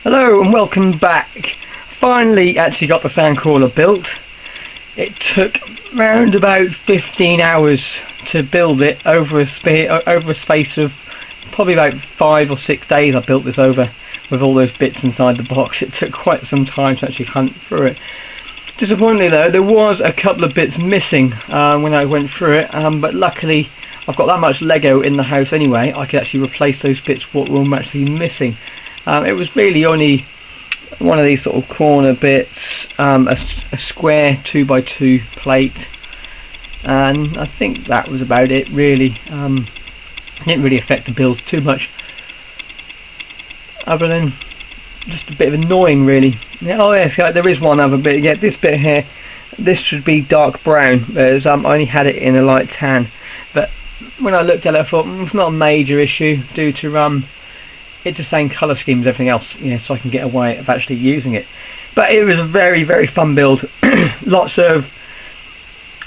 Hello and welcome back. Finally actually got the Sandcrawler built. It took round about 15 hours to build it over a space of probably about 5 or 6 days. I built this over with all those bits inside the box. It took quite some time to actually hunt through it. Disappointingly though, there was a couple of bits missing when I went through it, but luckily I've got that much Lego in the house anyway. I could actually replace those bits what were actually missing. It was really only one of these sort of corner bits, a square 2x2 plate, and I think that was about it really. It didn't really affect the build too much, other than just a bit of annoying really. Oh yes, there is one other bit. Yeah, this bit here, this should be dark brown, whereas I only had it in a light tan. But when I looked at it, I thought it's not a major issue due to it's the same colour scheme as everything else, so I can get away of actually using it. But it was a very, very fun build. Lots of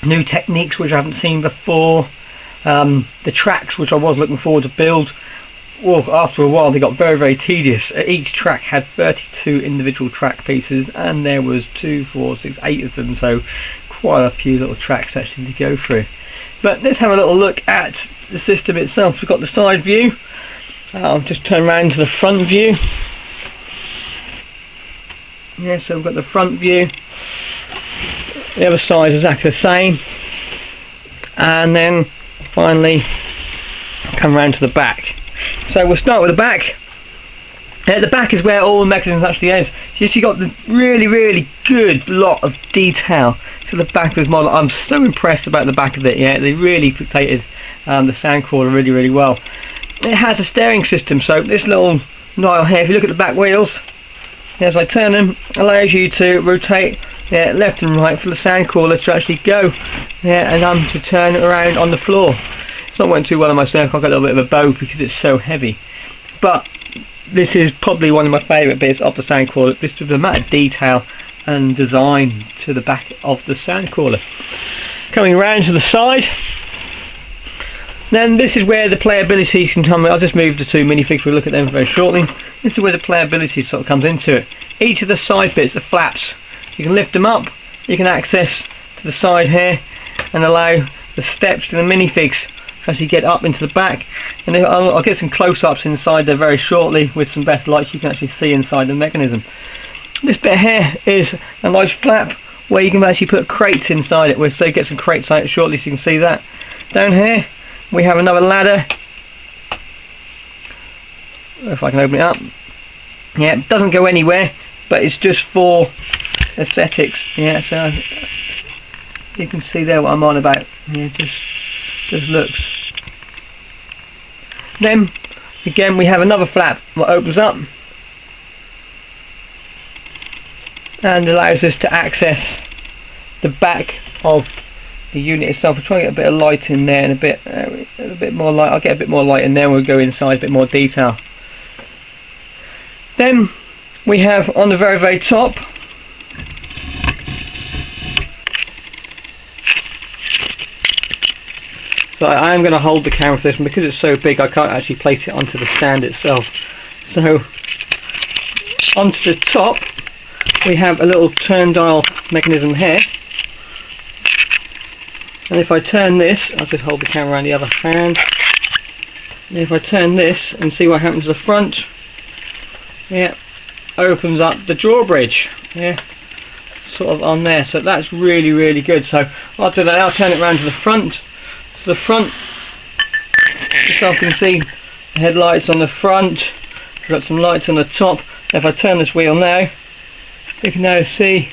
new techniques which I haven't seen before. The tracks which I was looking forward to build, well, after a while they got very, very tedious. Each track had 32 individual track pieces, and there was 2, 4, 6, 8 of them, so quite a few little tracks actually to go through. But let's have a little look at the system itself. We've got the side view. I'll just turn around to the front view. Yeah, so we've got the front view. The other side is exactly the same. And then finally come around to the back. So we'll start with the back. The back is where all the mechanisms actually is. So you've got the really, really good lot of detail to the back of this model. I'm so impressed about the back of it. Yeah, they really dictated the Sandcrawler really, really well. It has a steering system, so this little dial here, if you look at the back wheels, as I turn them, allows you to rotate left and right for the Sandcrawler to actually go, and to turn around on the floor. It's not working too well on my circle. I've got a little bit of a bow because it's so heavy, but this is probably one of my favourite bits of the Sandcrawler. This is the amount of detail and design to the back of the Sandcrawler. Coming around to the side, then this is where the playability can come. I'll just move the two minifigs, we'll look at them very shortly. This is where the playability sort of comes into it. Each of the side bits, the flaps, you can lift them up, you can access to the side here and allow the steps to the minifigs as you get up into the back. And I'll get some close-ups inside there very shortly with some better lights. You can actually see inside the mechanism. This bit here is a nice flap where you can actually put crates inside it. We'll get some crates out shortly so you can see that. Down here we have another ladder. If I can open it up. Yeah, it doesn't go anywhere, but it's just for aesthetics. Yeah, so you can see there what I'm on about. Yeah, just looks. Then again we have another flap that opens up and allows us to access the back of the unit itself. I'll try to get a bit of light in there and a bit more light. I'll get a bit more light in there and we'll go inside a bit more detail. Then we have on the very, very top so I am going to hold the camera for this one because it's so big I can't actually place it onto the stand itself. So onto the top we have a little turn dial mechanism here, and if I turn this, I'll just hold the camera on the other hand, and if I turn this and see what happens to the front, opens up the drawbridge, sort of on there. So that's really, really good. So I'll do that. I'll turn it around to the front. So the front, just so you can see the headlights on the front. We've got some lights on the top. If I turn this wheel now, you can now see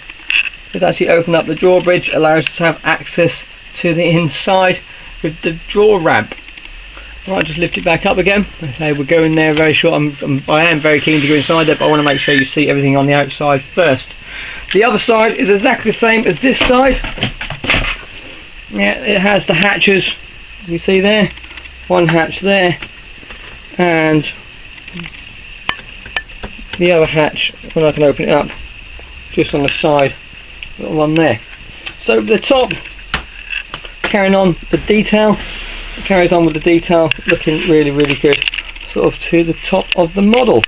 it actually opened up the drawbridge, allows us to have access to the inside with the draw ramp. Right, just lift it back up again. Okay, we'll go in there very short. I am very keen to go inside there, but I want to make sure you see everything on the outside first. The other side is exactly the same as this side. Yeah, it has the hatches. You see there, one hatch there, and the other hatch when I can open it up, just on the side, little one there. So the top, carrying on the detail. It carries on with the detail, looking really, really good, sort of to the top of the model.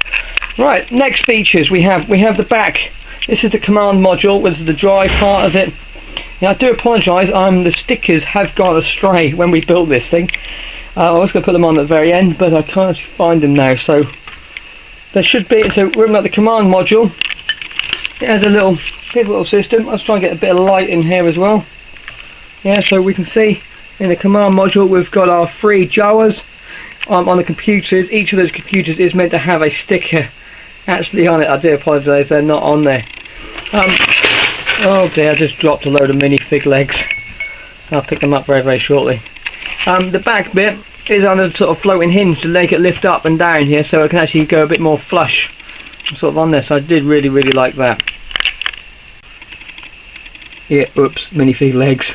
Right, next features we have the back. This is the command module, this is the dry part of it. Now I do apologise, the stickers have gone astray when we built this thing. I was going to put them on at the very end, but I can't find them now, so there should be. So we've got the command module. It has a little pivot system. Let's try and get a bit of light in here as well. Yeah, so we can see in the command module we've got our 3 Jawas on the computers. Each of those computers is meant to have a sticker actually on it. I do apologise, they're not on there. Oh dear, I just dropped a load of minifig legs. I'll pick them up very, very shortly. The back bit is on a sort of floating hinge to make it lift up and down here, so it can actually go a bit more flush sort of on there, so I did really, really like that. Yeah, oops, minifig legs.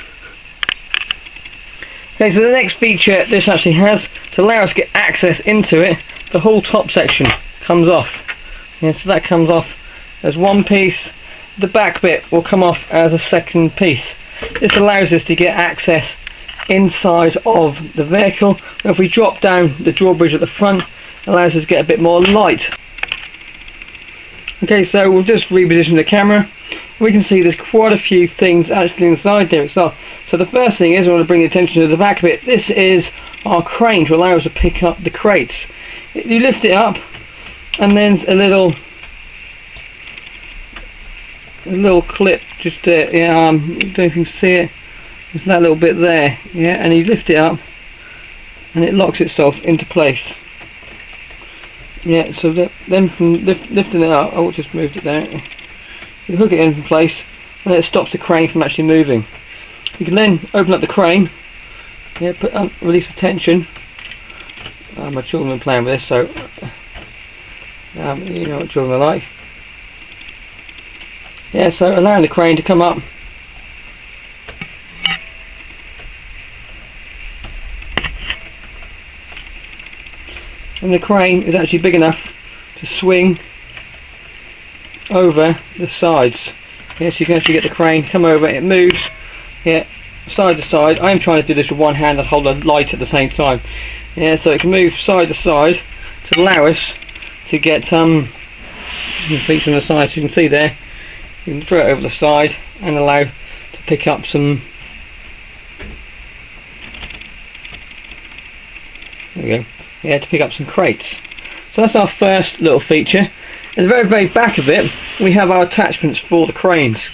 Okay, so the next feature this actually has, to allow us to get access into it, the whole top section comes off. Yeah, so that comes off as one piece. The back bit will come off as a second piece. This allows us to get access inside of the vehicle. If we drop down the drawbridge at the front, it allows us to get a bit more light. Okay, so we'll just reposition the camera. We can see there's quite a few things actually inside there itself. So the first thing is, I want to bring attention to the back bit. This is our crane to allow us to pick up the crates. You lift it up, and then a little clip just there. Yeah, I don't know if you can see it. There's that little bit there. Yeah, and you lift it up, and it locks itself into place. Yeah, so then from lifting it up, oh, just moved it down. You hook it in place, and it stops the crane from actually moving. You can then open up the crane. Yeah, release the tension. My children are playing with this, so you know what children are like. Yeah, so allowing the crane to come up. And the crane is actually big enough to swing over the sides. Yeah, so you can actually get the crane, come over, it moves, yeah, side to side. I'm trying to do this with one hand and hold a light at the same time. Yeah, so it can move side to side to allow us to get feet on the side. So you can see there, you can throw it over the side and allow to pick up some. There we go. Yeah, to pick up some crates. So that's our first little feature. At the very, very back of it, we have our attachments for the cranes.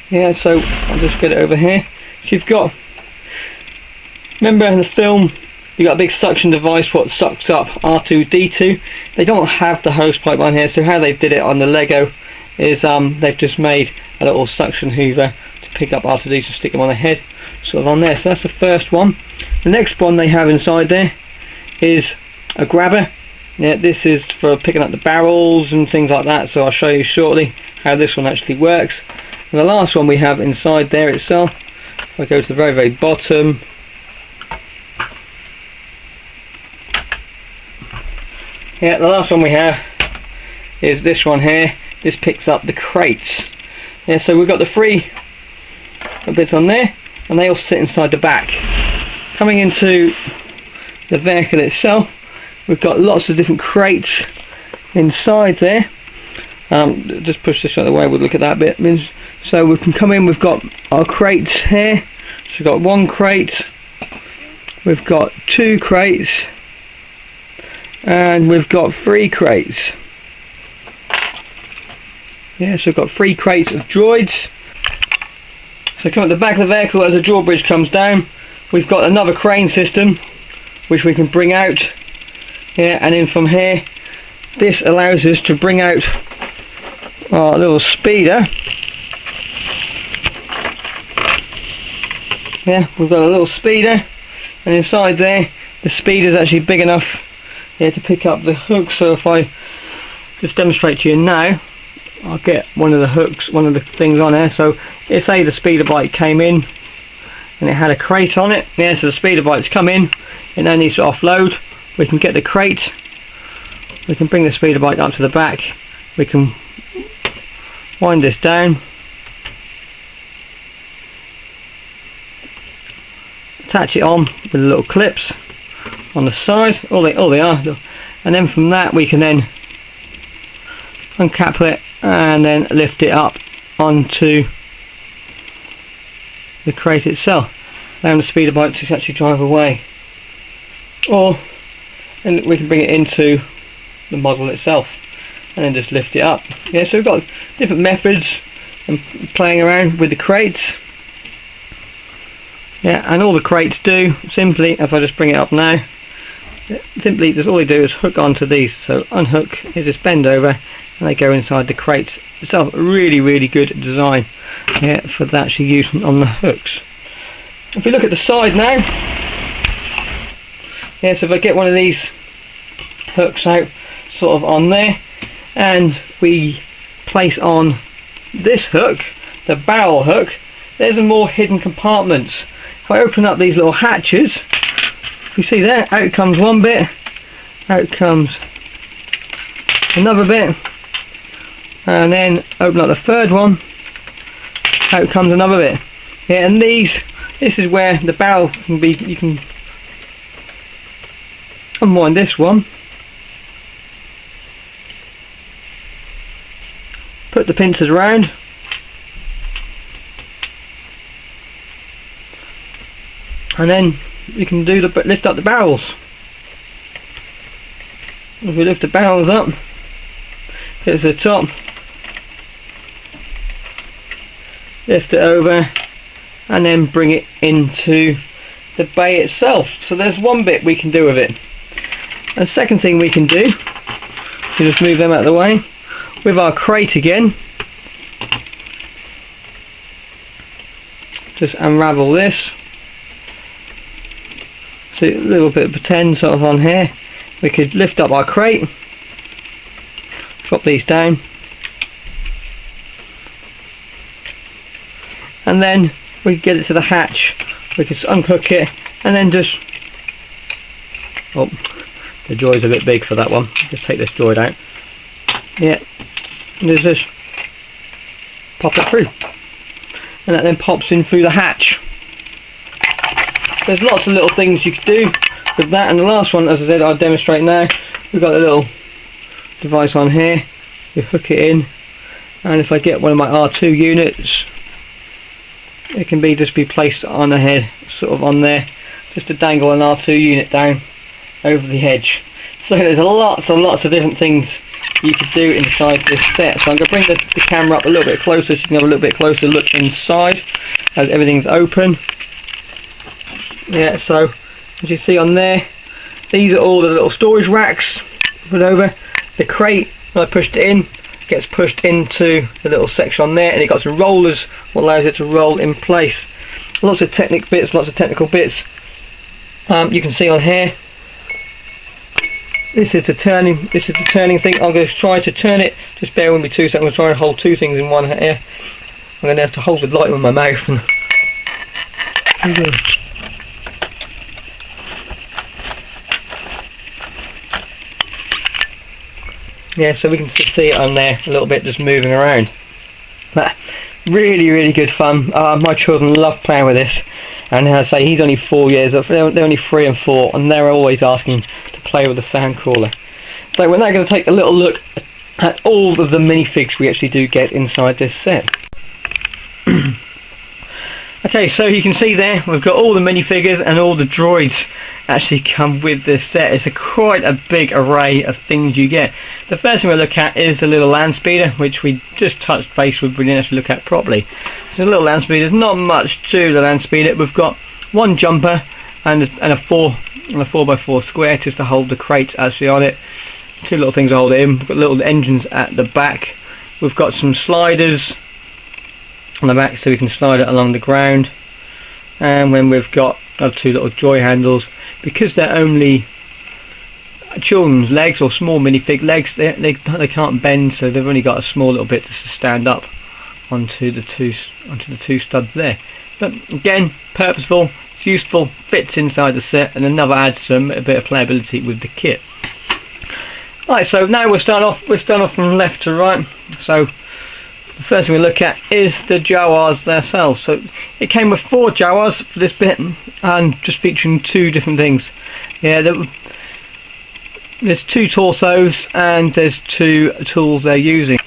Yeah, so I'll just get it over here. So you've got, remember in the film, you got a big suction device what sucks up R2-D2. They don't have the hose pipe on here, so how they did it on the Lego is they've just made a little suction hoover to pick up R2-D2 to stick them on the head, sort of on there. So that's the first one. The next one they have inside there is a grabber. Yeah, this is for picking up the barrels and things like that, so I'll show you shortly how this one actually works. And the last one we have inside there itself, if I go to the very, very bottom, yeah, the last one we have is this one here. This picks up the crates. Yeah, so we've got the 3 bits on there, and they all sit inside the back. Coming into the vehicle itself, we've got lots of different crates inside there. Just push this out of the way, we'll look at that bit. So we can come in, we've got our crates here. So we've got 1 crate, we've got 2 crates, and we've got 3 crates. Yeah, so we've got 3 crates of droids. So come at the back of the vehicle as the drawbridge comes down, we've got another crane system which we can bring out. Yeah, and then from here, this allows us to bring out our little speeder. Yeah, we've got a little speeder, and inside there, the speeder is actually big enough, yeah, to pick up the hooks. So if I just demonstrate to you now, I'll get one of the hooks, one of the things on there. So if say the speeder bike came in and it had a crate on it, yeah, so the speeder bike's come in, it now needs to offload. We can get the crate, we can bring the speeder bike up to the back, we can wind this down, attach it on with the little clips on the side, all they are, and then from that we can then uncap it, and then lift it up onto the crate itself, allowing the speeder bike to actually drive away. Or and we can bring it into the model itself and then just lift it up. Yeah, so we've got different methods and playing around with the crates. Yeah, and all the crates do simply, if I just bring it up now, simply just all they do is hook onto these. So unhook, you just bend over and they go inside the crates itself. Really good design, yeah, for that actually using on the hooks. If we look at the side now, yeah, so if I get one of these hooks out sort of on there, and we place on this hook, the barrel hook, there's some more hidden compartments. If I open up these little hatches, you see there, out comes one bit, out comes another bit, and then open up the third one, out comes another bit. Yeah, and this is where the barrel can be. You can unwind this one, put the pincers around, and then you can do the lift up the barrels. If we lift the barrels up, get to the top, lift it over, and then bring it into the bay itself. So there's one bit we can do with it. And second thing we can do, you just move them out of the way, with our crate again, just unravel this. See a little bit of pretend sort of on here. We could lift up our crate, drop these down, and then we can get it to the hatch. We can unhook it and then just, oh, the joy's a bit big for that one, just take this joy out. Yeah, and just pop it through, and that then pops in through the hatch. There's lots of little things you could do with that, and the last one, as I said, I'll demonstrate now. We've got a little device on here, you hook it in, and if I get one of my R2 units, it can just be placed on the head, sort of on there, just to dangle an R2 unit down over the edge. So there's lots and lots of different things you could do inside this set. So I'm going to bring the camera up a little bit closer so you can have a little bit closer look inside as everything's open. Yeah, so as you see on there, these are all the little storage racks put over. The crate, when I pushed it in, gets pushed into the little section on there, and it got some rollers what allows it to roll in place. Lots of technical bits. You can see on here, this is the turning thing. I'm going to try to turn it, just bear with me 2 seconds. I'm going to try and hold two things in one here. I'm going to have to hold the light with my mouth and yeah, so we can just see it on there a little bit, just moving around. But really good fun. My children love playing with this, and as I say, he's only 4 years old. They're only 3 and 4, and they're always asking to play with the Sandcrawler. So we're now going to take a little look at all of the minifigs we actually do get inside this set. Okay, so you can see there we've got all the minifigures and all the droids actually come with this set. It's quite a big array of things you get. The first thing we'll look at is the little land speeder, which we just touched base with, we didn't actually look at properly. So the little land speeder, there's not much to the land speeder. We've got one jumper and a 4x4 square just to hold the crates actually on it. Two little things to hold it in. We've got little engines at the back. We've got some sliders on the back so we can slide it along the ground, and when we've got two little joy handles, because they're only children's legs or small minifig legs, they can't bend, so they've only got a small little bit just to stand up onto the two studs there. But again, purposeful, it's useful, fits inside the set, and another adds a bit of playability with the kit. Right, so now we'll start off from left to right. So the first thing we look at is the Jawas themselves. So it came with 4 Jawas for this bit, and just featuring 2 different things. Yeah, there's 2 torsos and there's 2 tools they're using.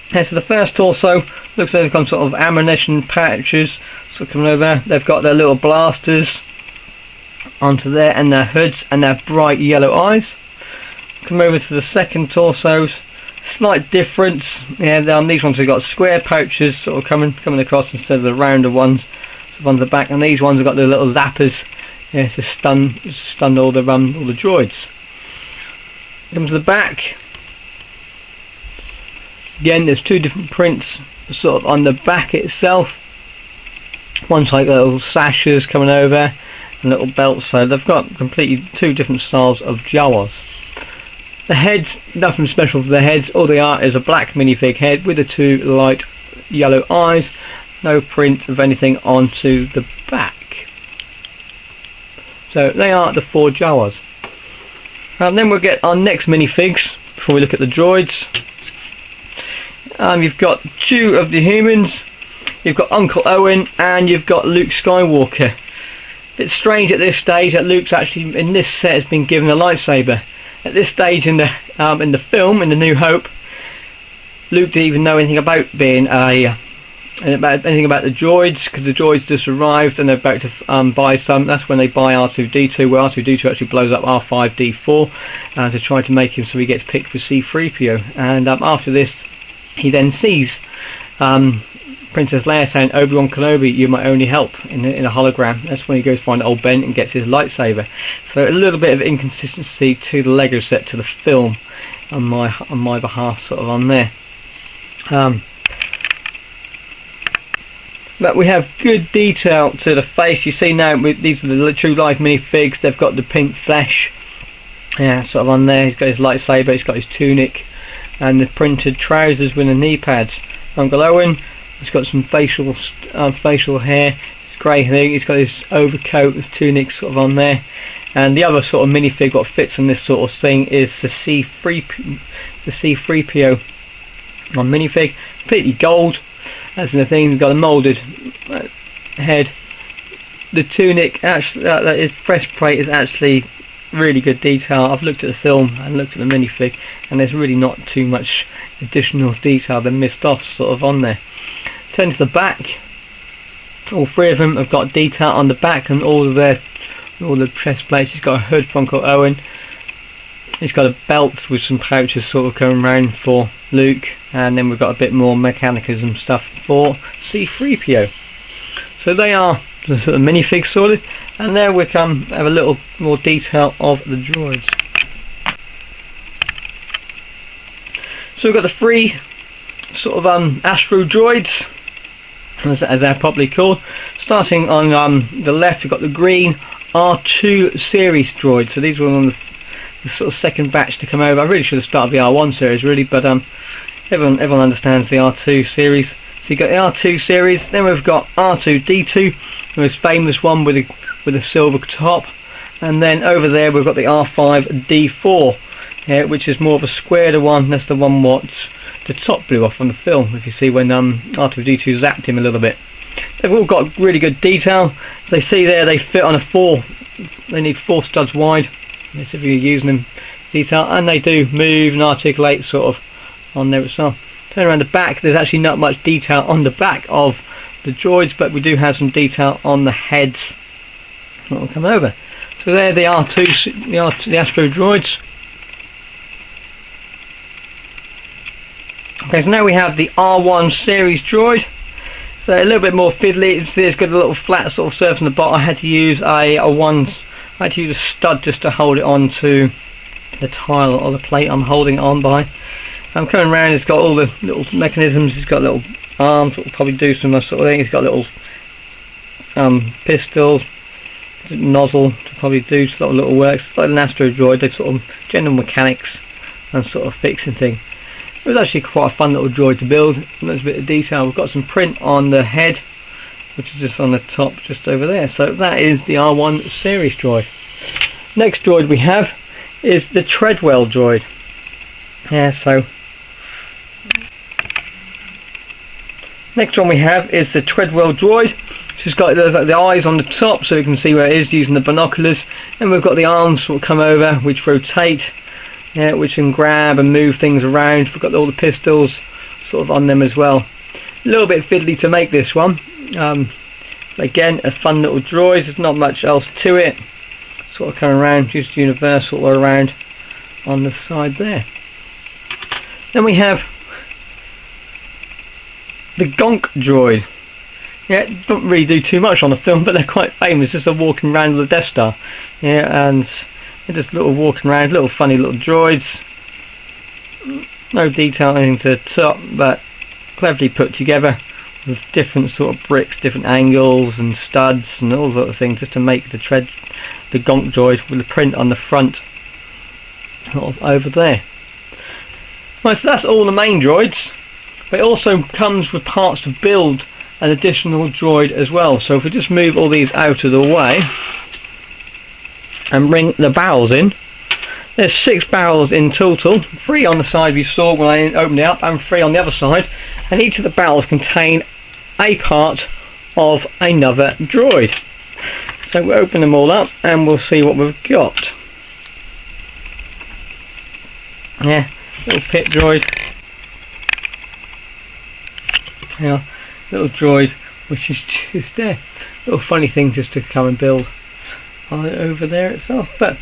Okay, so the first torso looks like they've got sort of ammunition pouches sort of coming over. They've got their little blasters onto there and their hoods and their bright yellow eyes. Come over to the second torsos. Slight difference. Yeah, these ones have got square pouches sort of coming across instead of the rounder ones sort of on the back, and these ones have got the little zappers, yeah, to stun all the droids. Come to the back. Again, there's 2 different prints sort of on the back itself. One's like little sashes coming over and little belts, so they've got completely 2 different styles of Jawas. The heads, nothing special for the heads. All they are is a black minifig head with the 2 light yellow eyes. No print of anything onto the back. So they are the 4 Jawas. And then we'll get our next minifigs before we look at the droids. You've got 2 of the humans, you've got Uncle Owen, and you've got Luke Skywalker. It's strange at this stage that Luke's actually, in this set, has been given a lightsaber. At this stage in the film, in The New Hope, Luke didn't even know anything about being anything about the droids, because the droids just arrived and they're about to buy some. That's when they buy R2-D2, where R2-D2 actually blows up R5-D4 to try to make him so he gets picked for C-3PO. And after this, he then sees Princess Leia saying, "Obi-Wan Kenobi, you're my only help," in a hologram. That's when he goes to find old Ben and gets his lightsaber. So a little bit of inconsistency to the Lego set to the film on my behalf, sort of on there. But we have good detail to the face. You see now, these are the true life minifigs. They've got the pink flesh, yeah, sort of on there. He's got his lightsaber, he's got his tunic, and the printed trousers with the knee pads. Uncle Owen, he's got some facial hair. It's grey thing. He's got his overcoat, his tunic sort of on there. And the other sort of minifig what fits on this sort of thing is the C-3PO on minifig, completely gold. That's the thing. He's got a moulded head. The tunic, actually, his breastplate is actually really good detail. I've looked at the film and looked at the minifig, and there's really not too much additional detail they've missed off sort of on there. Turn to the back. All 3 of them have got detail on the back and all the chest plates. He's got a hood for Uncle Owen. He's got a belt with some pouches sort of going around for Luke, and then we've got a bit more mechanism stuff for C-3PO. So they are the sort of minifigs sorted, and there we have a little more detail of the droids. So we've got the 3 sort of Astro droids, as they're probably called. Starting on the left, you've got the green R2 series droids. So these were on the sort of second batch to come over. I really should have started the R1 series really, but everyone understands the R2 series. So you've got the R2 series, then we've got R2-D2, the most famous one with a silver top, and then over there we've got the R5-D4, which is more of a squared one. That's the one what the top blew off on the film, if you see when R2-D2 zapped him a little bit. They've all got really good detail. As they see there, they fit on they need 4 studs wide, if you're using them detail, and they do move and articulate sort of on there itself. Turn around the back, there's actually not much detail on the back of the droids, but we do have some detail on the heads that will come over. So there the R2, the Astro droids. Okay, so now we have the R1 series droid. So a little bit more fiddly. It's got a little flat sort of surface on the bottom. I had to use a stud just to hold it onto the tile or the plate I'm holding it on by. I'm coming around. It's got all the little mechanisms. It's got little arms that will probably do some sort of thing. It's got little pistols, nozzle to probably do sort of little works. It's like an Astro droid. They sort of general mechanics and sort of fixing thing. It was actually quite a fun little droid to build. There's a bit of detail. We've got some print on the head, which is just on the top, just over there. So that is the R1 series droid. Next droid we have is the Treadwell droid. Yeah, so next one we have is the Treadwell droid. She's got the eyes on the top, so you can see where it is using the binoculars. Then we've got the arms will come over, which rotate, yeah, which can grab and move things around. We've got all the pistols sort of on them as well. A little bit fiddly to make this one. Again, a fun little droid. There's not much else to it. Sort of come around, just universal all around on the side there. Then we have the Gonk droid. Yeah, don't really do too much on the film, but they're quite famous. Just a walking around with the Death Star. Yeah, and they're just little walking around, little funny little droids. No detail anything to the top, but cleverly put together with different sort of bricks, different angles and studs and all sort of things, just to make the Gonk droid with the print on the front sort of over there. Right, so that's all the main droids, but it also comes with parts to build an additional droid as well. So if we just move all these out of the way and bring the barrels in, there's 6 barrels in total, 3 on the side you saw when I opened it up and 3 on the other side, and each of the barrels contain a part of another droid. So we'll open them all up and we'll see what we've got. Yeah, little pit droid. Yeah, little droid which is just there. Little funny thing just to come and build over there itself. But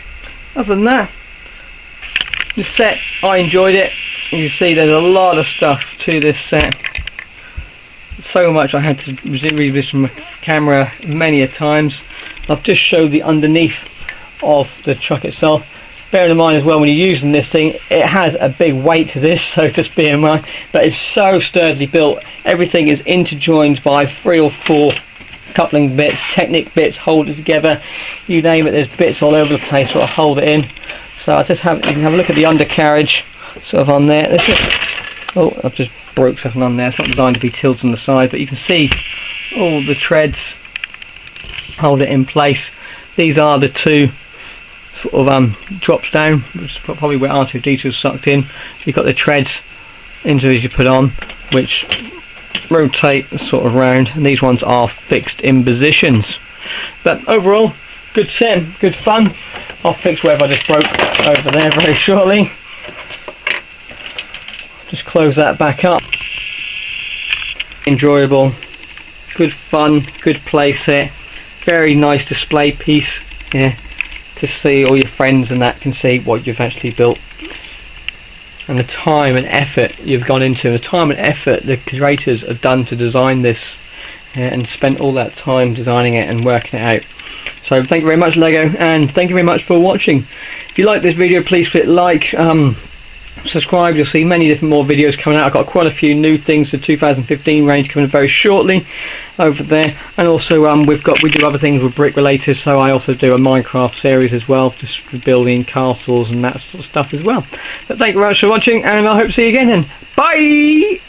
other than that, the set, I enjoyed it. You can see there's a lot of stuff to this set. So much I had to revisit my camera many a times. I've just showed the underneath of the truck itself. Bear in mind as well, when you're using this thing, it has a big weight to this, so just bear in mind. But it's so sturdily built. Everything is interjoined by 3 or 4 coupling bits, Technic bits, hold it together. You name it, there's bits all over the place sort of hold it in. So I just you can have a look at the undercarriage sort of on there. Oh, I've just broke something on there. It's not designed to be tilted on the side, but you can see all the treads hold it in place. These are the 2 sort of drops down, which is probably where R2-D2 is sucked in. You've got the treads into as you put on, which rotate sort of round, and these ones are fixed in positions. But overall, good set, good fun. I'll fix whatever I just broke over there very shortly. Just close that back up. Enjoyable, good fun, good play set, very nice display piece. Yeah, to see all your friends and that can see what you've actually built, and the time and effort you've gone into, the time and effort the creators have done to design this, and spent all that time designing it and working it out. So thank you very much, Lego, and thank you very much for watching. If you like this video, please click like, subscribe. You'll see many different more videos coming out. I've got quite a few new things for 2015 range coming very shortly over there, and also we do other things with brick related, so I also do a Minecraft series as well, just for building castles and that sort of stuff as well. But thank you very much for watching, and I hope to see you again then. Bye.